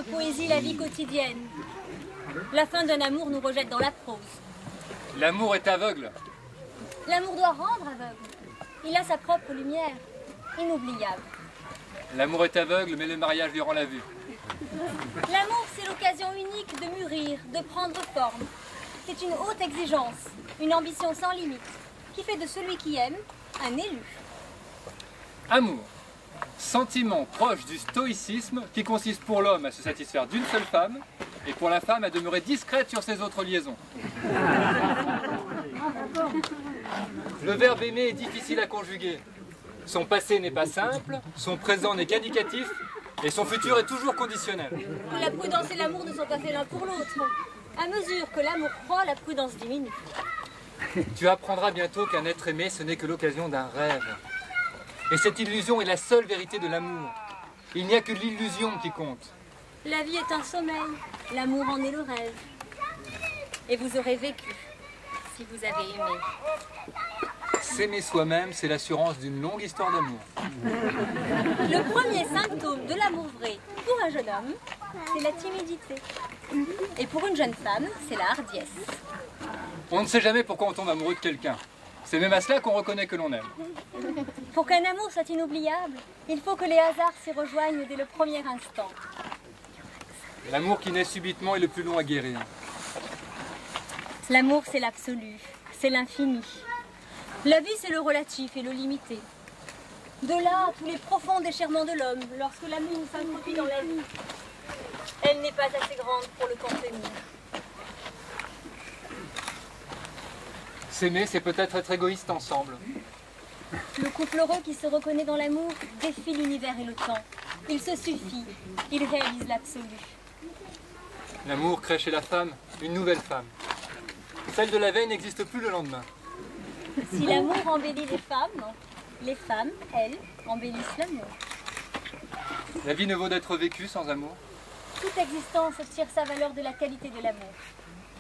notre poésie la vie quotidienne. La fin d'un amour nous rejette dans la prose. L'amour est aveugle. L'amour doit rendre aveugle. Il a sa propre lumière, inoubliable. L'amour est aveugle, mais le mariage lui rend la vue. L'amour, c'est l'occasion unique de mûrir, de prendre forme. C'est une haute exigence, une ambition sans limite, qui fait de celui qui aime un élu. Amour. Sentiment proche du stoïcisme qui consiste pour l'homme à se satisfaire d'une seule femme et pour la femme à demeurer discrète sur ses autres liaisons. Le verbe aimer est difficile à conjuguer. Son passé n'est pas simple, son présent n'est qu'indicatif et son futur est toujours conditionnel. Que la prudence et l'amour ne sont pas faits l'un pour l'autre. À mesure que l'amour croît, la prudence diminue. Tu apprendras bientôt qu'un être aimé, ce n'est que l'occasion d'un rêve. Et cette illusion est la seule vérité de l'amour. Il n'y a que l'illusion qui compte. La vie est un sommeil, l'amour en est le rêve. Et vous aurez vécu, si vous avez aimé. S'aimer soi-même, c'est l'assurance d'une longue histoire d'amour. Le premier symptôme de l'amour vrai pour un jeune homme, c'est la timidité. Et pour une jeune femme, c'est la hardiesse. On ne sait jamais pourquoi on tombe amoureux de quelqu'un. C'est même à cela qu'on reconnaît que l'on aime. Pour qu'un amour soit inoubliable, il faut que les hasards s'y rejoignent dès le premier instant. L'amour qui naît subitement est le plus long à guérir. L'amour, c'est l'absolu, c'est l'infini. La vie, c'est le relatif et le limité. De là, tous les profonds déchirements de l'homme, lorsque l'amour s'introduit dans la vie. Elle n'est pas assez grande pour le contenir. S'aimer, c'est peut-être être égoïste ensemble. Le couple heureux qui se reconnaît dans l'amour défie l'univers et le temps. Il se suffit, il réalise l'absolu. L'amour crée chez la femme une nouvelle femme. Celle de la veille n'existe plus le lendemain. Si l'amour embellit les femmes, elles, embellissent l'amour. La vie ne vaut d'être vécue sans amour. Toute existence tire sa valeur de la qualité de l'amour.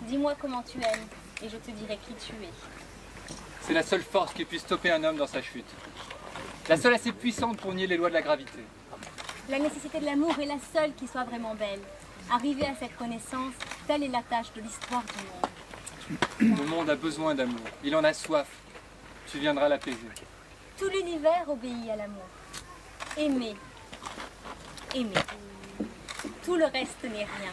Dis-moi comment tu aimes, et je te dirai qui tu es. C'est la seule force qui puisse stopper un homme dans sa chute. La seule assez puissante pour nier les lois de la gravité. La nécessité de l'amour est la seule qui soit vraiment belle. Arriver à cette connaissance, telle est la tâche de l'histoire du monde. Le monde a besoin d'amour. Il en a soif. Tu viendras l'apaiser. Tout l'univers obéit à l'amour. Aimer. Aimer. Tout le reste n'est rien.